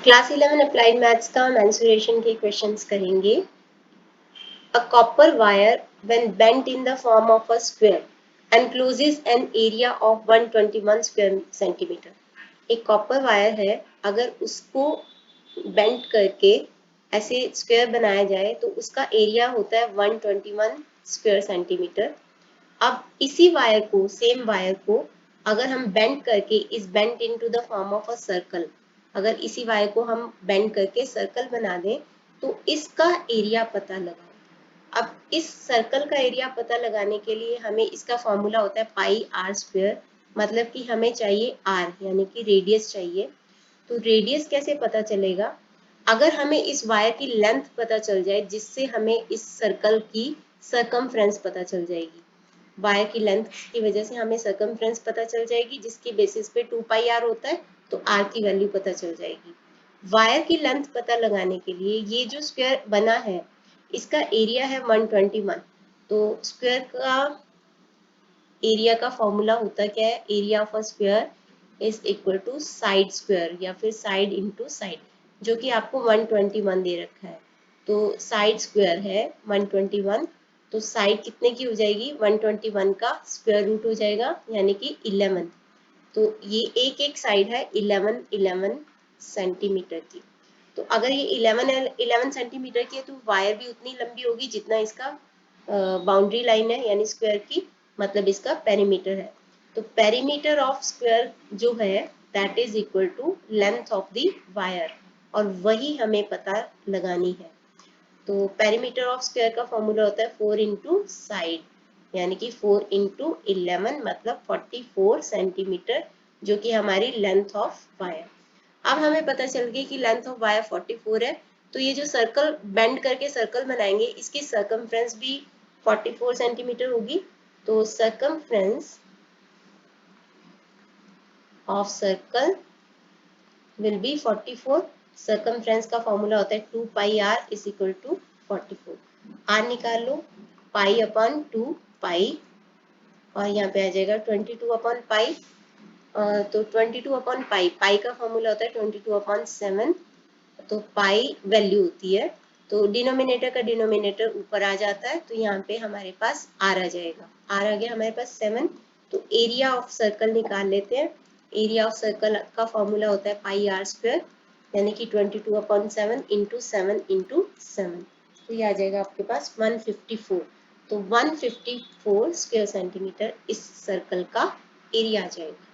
Class 11 applied maths का mensuration के questions करेंगे। A copper wire when bent in the form of a square encloses an area of 121 square centimeter। एक copper wire है, अगर उसको bent करके ऐसे स्क्वायर बनाया जाए तो उसका एरिया होता है 121 स्क्वायर सेंटीमीटर। अब इसी वायर को, सेम वायर को अगर हम बेंड करके इस bent into the form of a circle, अगर इसी वायर को हम बेंड करके सर्कल बना दें तो इसका एरिया पता लगाओ। अब इस सर्कल का एरिया पता लगाने के लिए हमें इसका फॉर्मूला होता है पाई आर स्क्वायर, मतलब कि हमें चाहिए आर यानी कि रेडियस चाहिए। तो रेडियस कैसे पता चलेगा? अगर हमें इस वायर की लेंथ पता चल जाए जिससे हमें इस सर्कल की सरकमफ्रेंस पता चल जाएगी। वायर की लेंथ की वजह से हमें सरकमफ्रेंस पता चल जाएगी, जिसकी बेसिस पे 2 पाई आर होता है, तो आर की वैल्यू पता चल जाएगी। वायर की लेंथ पता लगाने के लिए ये जो स्क्वायर बना है इसका एरिया है 121, तो स्क्वायर का एरिया का फॉर्मूला होता क्या है? Area of a square is equal to side square या फिर साइड इनटू साइड, जो कि आपको 121 दे रखा है। तो साइड स्क्वायर है 121, तो साइड कितने की हो जाएगी? 121 का स्क्वायर रूट हो जाएगा यानी कि 11। तो ये एक एक साइड है 11 सेंटीमीटर की। तो अगर ये 11 सेंटीमीटर की है तो वायर भी उतनी लंबी होगी जितना इसका बाउंड्री लाइन है यानी स्क्वायर की, मतलब इसका पेरीमीटर है। तो पेरीमीटर ऑफ स्क्वायर जो है that is equal to length of the wire, और वही हमें पता लगानी है। तो पेरीमीटर ऑफ स्क्वायर का फॉर्मूला होता है 4 इंटू साइड, यानी कि 4 इंटू 11 मतलब 44 सेंटीमीटर, जो कि हमारी लेंथ ऑफ वायर। अब हमें पता चल गया कि लेंथ ऑफ वायर 44 है, तो ये जो सर्कल बेंड करके सर्कल बनाएंगे इसकी सरकमफ्रेंस भी 44 सेंटीमीटर होगी। तो circumference of circle will be 44। Circumference का फॉर्मूला होता है 2 pi R is equal to 44। R निकाल लो, पाई अपॉन 2 पाई, और यहाँ पे आ जाएगा 22 अपॉन पाई। तो 22 अपॉन पाई, पाई का फॉर्मूला होता है 22 अपॉन 7, तो पाई वैल्यू होती है, तो डिनोमिनेटर का डिनोमिनेटर ऊपर आ जाता है, तो यहाँ पे हमारे पास आर आ जाएगा। आर आ गया हमारे पास 7। तो एरिया ऑफ सर्कल निकाल लेते हैं। एरिया ऑफ सर्कल का फॉर्मूला होता है पाई आर स्क्वायर, यानी कि 22 अपॉन 7 इंटू 7 इंटू 7, तो ये आ जाएगा आपके पास 154। तो 154 स्क्वायर सेंटीमीटर इस सर्कल का एरिया आ जाएगा।